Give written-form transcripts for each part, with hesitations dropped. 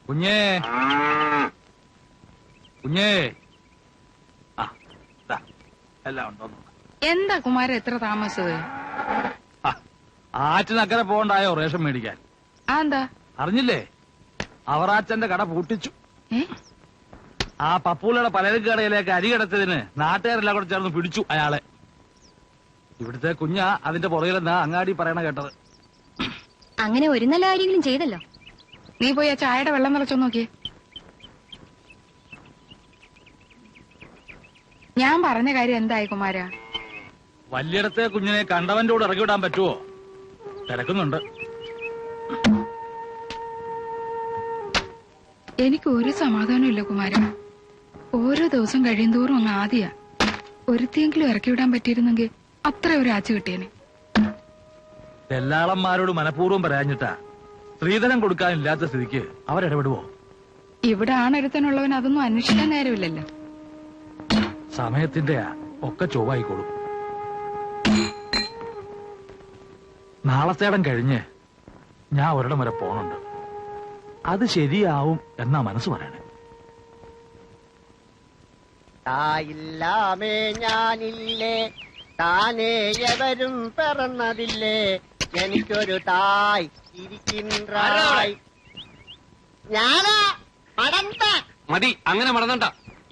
കുഞ്ഞേ കുഞ്ഞേ എല്ലാം ഉണ്ടോ? എന്താ കുമാരൻ എത്ര താമസത്? ആറ്റിനക്കരെ പോകണ്ടായോ റേഷൻ മേടിക്കാൻ? എന്താ അറിഞ്ഞില്ലേ? അവറാച്ചന്റെ കട പൂട്ടിച്ചു. ആ പപ്പൂലയുടെ പലചരക്ക് കടയിലേക്ക് അരി കിടത്തതിന് നാട്ടുകാരെല്ലാം കൂടെ ചേർന്ന് പിടിച്ചു അയാളെ. ഇവിടുത്തെ കുഞ്ഞാ അതിന്റെ പുറകിലെന്നാ അങ്ങാടി പറയണ കേട്ടത്. അങ്ങനെ ഒരു നല്ല കാര്യങ്ങളും ചെയ്തല്ലോ. നീ പോയി ആ ചായയുടെ വെള്ളം നിറച്ചോ നോക്കിയേ. ഞാൻ പറഞ്ഞ കാര്യം എന്തായി കുമാര? വല്യടത്തെ കുഞ്ഞിനെ കണ്ടവന്റെ കൂടെ ഇറക്കി വിടാൻ പറ്റുമോ? തിരക്കുന്നുണ്ട്. എനിക്ക് ഒരു സമാധാനം ഇല്ല കുമാര. ഓരോ ദിവസം കഴിയുന്തോറും അങ്ങ് ആദ്യ ഒരുത്തിയെങ്കിലും ഇറക്കി വിടാൻ പറ്റിയിരുന്നെങ്കിൽ അത്ര ഒരു ആച്ച കിട്ടിയേനെ. ദല്ലാളന്മാരോട് മനഃപൂർവ്വം പറയാഞ്ഞിട്ടാ. സ്ത്രീധനം കൊടുക്കാനില്ലാത്ത സ്ഥിതിക്ക് അവരിടപെടുവോ? ഇവിടെ ആണൊരുത്തനുള്ളവൻ അതൊന്നും അന്വേഷിക്കാൻ നേരമില്ലല്ലോ. സമയത്തിന്റെ ഒക്കെ ചൊവ്വായിക്കോളും. നാളത്തേടം കഴിഞ്ഞ് ഞാൻ ഒരിടം വരെ പോണുണ്ട്. അത് ശരിയാവും എന്നാ മനസ്സ് പറയണേ. തായില്ലാമേ ഞാനില്ലേ, താനേ എവരും പിറന്നതില്ലേ, എനിക്കൊരു തായ് ഇരിക്കിൻറായ്. ഞാനാ മടന്ത. മതി, അങ്ങനെ മടന്നണ്ട.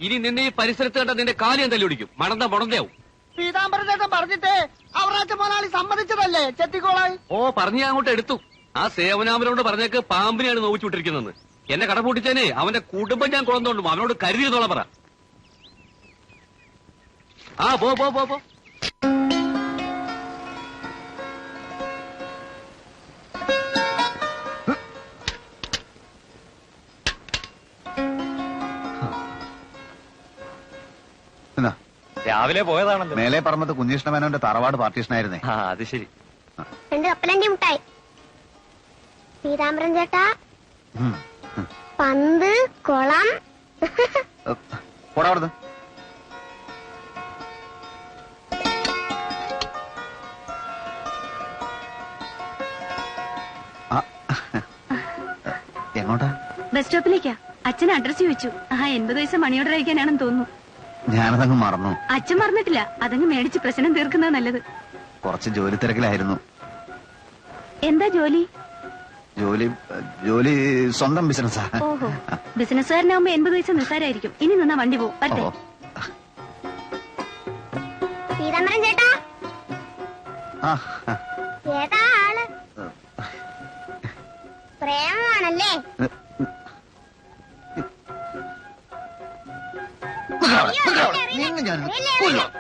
ഇനി നിന്നെ ഈ പരിസരത്ത് കണ്ട നിന്റെ കാലിയം തല്ലുപിടിക്കും. മടന്ത മുടന്തയാവും. പീതാംബരചേട്ടൻ പറഞ്ഞിട്ട് അവറാച്ച മോനാളി സമ്മതിച്ചതല്ലേ ചെത്തിക്കോളായി. പറഞ്ഞ് ഞാൻ അങ്ങോട്ട് എടുത്തു. ആ സേവനാമനോട് പറഞ്ഞേക്ക് പാമ്പിനെയാണ് നോവിച്ചു വിട്ടിരിക്കുന്നത്. എന്നെ കട പൂട്ടിച്ചേനെ അവന്റെ കുടുംബം ഞാൻ കൊണ്ടുപോകും. അവനോട് കരുതിയതോളം പറ. പോ പോ പോ പോ. രാവിലെ പോയതാണല്ലോ. മേലെ പറമ്പത്ത് കുഞ്ഞിഷ്ണമേനോന്റെ തറവാട് പാർട്ടീഷനായിരുന്നേ. അത് ശരി. രണ്ട് കപ്പലണ്ടി മുട്ടായി. പീതാംബരൻ ചേട്ടാ, പന്ത്, കുളം. പോടാ അവിടുന്ന്. എങ്ങോട്ടാ? ബസ് സ്റ്റോപ്പിലേക്കാ. അച്ഛൻ അഡ്രസ് ചോദിച്ചു. 80 പൈസ മണി ഓർഡർ അയക്കാനാണെന്ന് തോന്നുന്നു. ഞാനതങ്ങ് മറന്നു. അച്ഛൻ മറന്നിട്ടില്ല. അതങ്ങ് മേടിച്ച് പ്രശ്നം തീർക്കുന്നത് നല്ലത്. കുറച്ച് ജോലി തിരക്കിലായിരുന്നു. എന്താ ജോലി? ജോലി സ്വന്തം ബിസിനസ്സാ. ഓഹോ, ബിസിനസ്സുകാരനാകുമ്പോ 80 പൈസ നിസ്സാരായിരിക്കും. ഇനി നിന്നാ വണ്ടി പോകും. പറ്റേ പീതാംബരൻ ചേട്ടാ. ഏതാ ആള്? പ്രേമാണല്ലേ?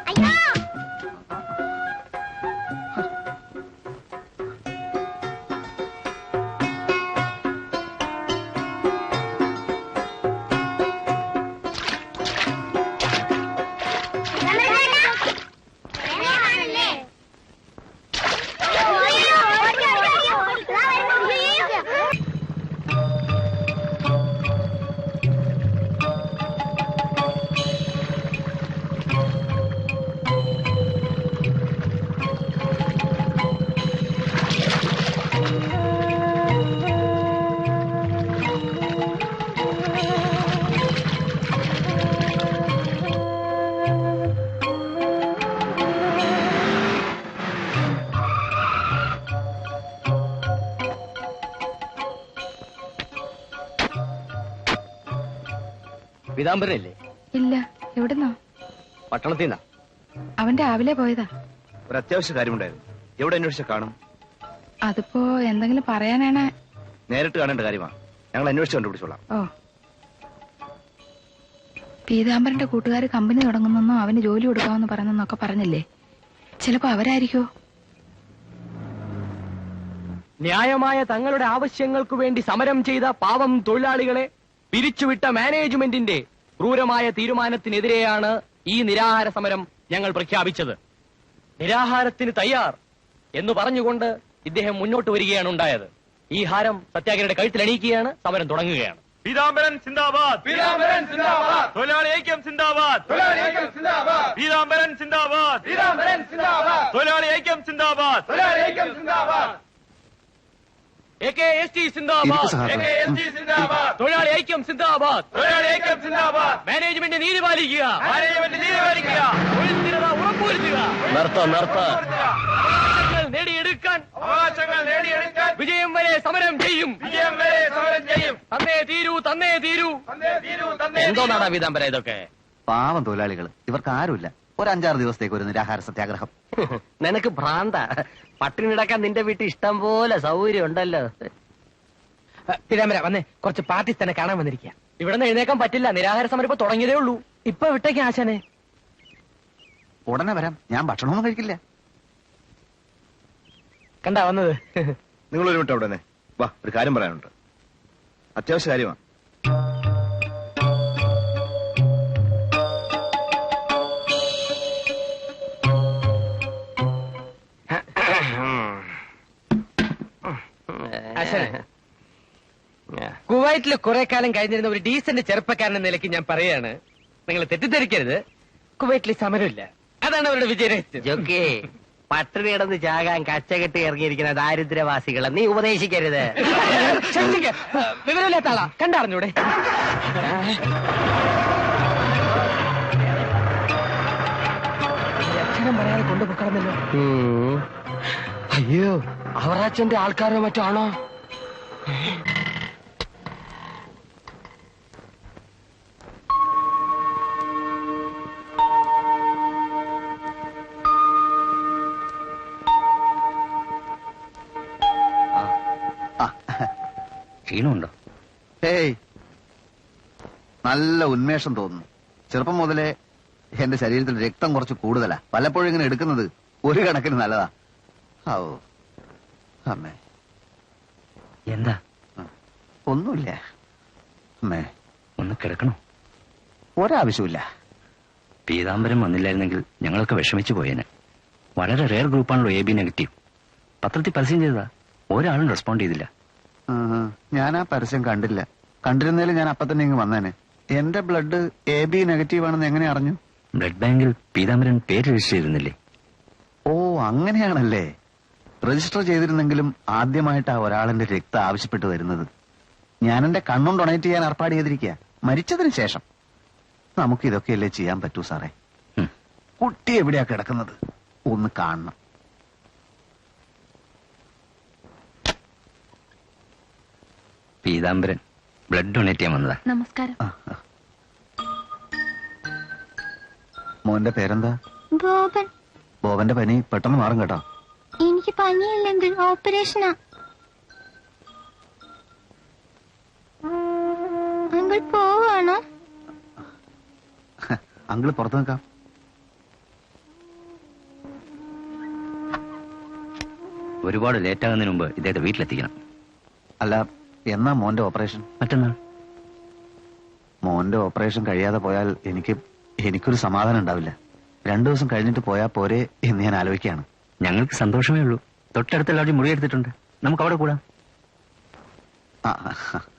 അയ്യോ, പീതാംബരനല്ലേ? ഇല്ല. എവിടുന്നോ? പട്ടണത്തിൽ നിന്നാ. അവൻ രാവിലെ പോയതാ. ഒരു അത്യാവശ്യ കാര്യമുണ്ടായിരുന്നു. എവിടെ അന്വേഷിച്ച കാണും? അതിപ്പോ എന്തെങ്കിലും പറയാനാണ്. നേരിട്ട് കാണേണ്ട കാര്യമാണ്. ഞങ്ങൾ അന്വേഷിച്ച് കണ്ടുപിടിച്ചോളാം. ഓ, പീതാംബരന്റെ കൂട്ടുകാർ കമ്പനി തുടങ്ങുന്നെന്നോ അവന് ജോലി കൊടുക്കാമെന്ന് പറഞ്ഞെന്നൊക്കെ പറഞ്ഞില്ലേ? ചിലപ്പോ അവരായിരിക്കോ? ന്യായമായ തങ്ങളുടെ ആവശ്യങ്ങൾക്കു വേണ്ടി സമരം ചെയ്ത പാവം തൊഴിലാളികളെ പിരിച്ചുവിട്ട മാനേജ്മെന്റിന്റെ ക്രൂരമായ തീരുമാനത്തിനെതിരെയാണ് ഈ നിരാഹാര സമരം ഞങ്ങൾ പ്രഖ്യാപിച്ചത്. നിരാഹാരത്തിന് തയ്യാർ എന്ന് പറഞ്ഞുകൊണ്ട് ഇദ്ദേഹം മുന്നോട്ട് വരികയാണ് ഉണ്ടായത്. ഈ ഹാരം സത്യാഗ്രഹയുടെ കഴുത്തിലണിയിക്കുകയാണ്. സമരം തുടങ്ങുകയാണ്. പീതാംബരൻ സിന്ദാബാദ്, പീതാംബരൻ സിന്ദാബാദ്, തൊഴിലാളി ഐക്യം സിന്ദാബാദ്, തൊഴിലാളി ഐക്യം സിന്ദാബാദ്, പീതാംബരൻ സിന്ദാബാദ്, പീതാംബരൻ സിന്ദാബാദ്, തൊഴിലാളി ഐക്യം സിന്ദാബാദ്, തൊഴിലാളി ഐക്യം സിന്ദാബാദ്, AKST സിന്ദാബാദ്, AKST സിന്ദാബാദ്. തൊഴിലാളി ഐക്യം സിന്ദാബാദ്. തൊഴിലാളി ഐക്യം സിന്ദാബാദ്. മാനേജ്മെന്റ് നീതി പാലിക്കുക. മാനേജ്മെന്റ് നീതി പാലിക്കുക. തൊഴിൽ സ്ഥിരത ഉറപ്പുവരുത്തുക. അവകാശങ്ങൾ നേടിയെടുക്കാൻ അവകാശങ്ങൾ നേടിയെടുക്കാൻ വിജയം വരെ സമരം ചെയ്യും. വിജയം വരെ സമരം ചെയ്യും. തന്നേ തീരൂ, തന്നേ തീരൂ. തന്നേ തീരൂ, തന്നേ എന്തോ നാടാ പീതാംബര ഇതൊക്കെ? പാവം തൊഴിലാളികൾ, ഇവർക്ക് ആരുമില്ല. ഒരു 5-6 ദിവസത്തേക്ക് ഒരു നിരാഹാര സത്യാഗ്രഹം. നിനക്ക് ഭ്രാന്ത. പട്ടിണി കിടക്കാൻ നിന്റെ വീട്ടിൽ ഇഷ്ടം പോലെ സൗകര്യം ഉണ്ടല്ലോ. പീതാംബര വന്നേ, കുറച്ച് പാർട്ടീസ് തന്നെ കാണാൻ വന്നിരിക്കുക. ഇവിടെ നിന്ന് എഴുന്നേക്കാൻ പറ്റില്ല, നിരാഹാര സമരം ഇപ്പൊ തുടങ്ങിയതേ ഉള്ളൂ. ഇപ്പൊ വിട്ടേക്ക് ആശാനെ. ഉടനെ വരാം, ഞാൻ ഭക്ഷണമൊന്നും കഴിക്കില്ല. കണ്ടാ വന്നത്? നിങ്ങൾ ഒരു മിനിറ്റ് അവിടെ തന്നെ വാ, ഒരു കാര്യം പറയാനുണ്ട്. അത്യാവശ്യ കാര്യമാണ്. ആശാനെ, കുവൈറ്റിൽ കുറെ കാലം കഴിഞ്ഞിരുന്ന ഒരു ഡീസന്റ് ചെറുപ്പക്കാരൻ എന്ന നിലയ്ക്ക് ഞാൻ പറയാണ്, നിങ്ങൾ തെറ്റിദ്ധരിക്കരുത്, കുവൈറ്റിൽ സമരമില്ല. അതാണ് അവരുടെ വിജയരഹസ്യം. ജോക്കി, പട്ടിണി കിടന്ന് ചാകാൻ കച്ചകെട്ടി ഇറങ്ങിയിരിക്കുന്ന ദാരിദ്ര്യവാസികളെ നീ ഉപദേശിക്കരുത്. ക്ഷമിക്ക്, വിവരമില്ലാത്ത ആളാ, കണ്ടറിഞ്ഞൂടെ? അക്ഷരം പറയാതെ കൊണ്ടുപോക്കണമെന്നല്ലോ. അയ്യോ, അവറാച്ചന്റെ ആൾക്കാരോ മറ്റോ ആണോ? ക്ഷീണമുണ്ടോ? ഏയ്, നല്ല ഉന്മേഷം തോന്നുന്നു. ചെറുപ്പം മുതലേ എന്റെ ശരീരത്തിൽ രക്തം കുറച്ച് കൂടുതലാ. പലപ്പോഴും ഇങ്ങനെ എടുക്കുന്നത് ഒരു കണക്കിന് നല്ലതാ. ഓ അമ്മേ, എന്താ? ഒന്നുമില്ല അമ്മേ. ഒന്ന് കിടക്കണോ? ഒരാവശ്യമില്ല. പീതാംബരം വന്നില്ലായിരുന്നെങ്കിൽ ഞങ്ങളൊക്കെ വിഷമിച്ചു പോയേനെ. വളരെ റെയർ ഗ്രൂപ്പാണല്ലോ AB നെഗറ്റീവ്. പത്രത്തിൽ പരസ്യം ചെയ്തതാ, ഒരാളും റെസ്പോണ്ട് ചെയ്തില്ല. ഞാൻ ആ പരസ്യം കണ്ടില്ല. കണ്ടിരുന്നേലും ഞാൻ അപ്പൊ തന്നെ ഇങ്ങ് വന്നേനെ. എന്റെ ബ്ലഡ് AB നെഗറ്റീവ് ആണെന്ന് എങ്ങനെ അറിഞ്ഞു? ബ്ലഡ് ബാങ്കിൽ പീതാംബരൻ പേര് രജിസ്റ്റർ ചെയ്തിരുന്നില്ലേ? ഓ അങ്ങനെയാണല്ലേ. രജിസ്റ്റർ ചെയ്തിരുന്നെങ്കിലും ആദ്യമായിട്ട് ആ ഒരാളിന്റെ രക്തം ആവശ്യപ്പെട്ട് വരുന്നത്. ഞാൻ എന്റെ കണ്ണും ഡൊണേറ്റ് ചെയ്യാൻ ഏർപ്പാട് ചെയ്തിരിക്കുക, മരിച്ചതിന് ശേഷം. നമുക്ക് ഇതൊക്കെയല്ലേ ചെയ്യാൻ പറ്റൂ സാറേ. കുട്ടി എവിടെയാ കിടക്കുന്നത്? ഒന്ന് കാണണം. പീതാംബരൻ ബ്ലഡ് ഡൊണേറ്റ് ചെയ്യാൻ വന്നതാ. നമസ്കാരം. മോന്റെ പേരെന്താ? ബോബൻ. ബോബന്റെ പനി പെട്ടെന്ന് മാറും കേട്ടോ. എനിക്ക് പനിയില്ലെങ്കിൽ ഓപ്പറേഷനാ. അങ്കിൾ പോവാണോ? അങ്കിള് പുറത്തു നിൽക്കാം. ഒരുപാട് ലേറ്റ് ആകുന്നതിന് മുമ്പ് ഇദ്ദേഹത്തെ വീട്ടിലെത്തിക്കണം. അല്ല, എന്നാ മോന്റെ ഓപ്പറേഷൻ? മറ്റന്നാൾ. മോന്റെ ഓപ്പറേഷൻ കഴിയാതെ പോയാൽ എനിക്കൊരു സമാധാനം ഉണ്ടാവില്ല. 2 ദിവസം കഴിഞ്ഞിട്ട് പോയാ പോരെ എന്ന് ഞാൻ ആലോചിക്കുകയാണ്. ഞങ്ങൾക്ക് സന്തോഷമേ ഉള്ളൂ. തൊട്ടടുത്ത ലോഡ്ജിൽ മുറിയെടുത്തിട്ടുണ്ട്, നമുക്ക് അവിടെ കൂടാം.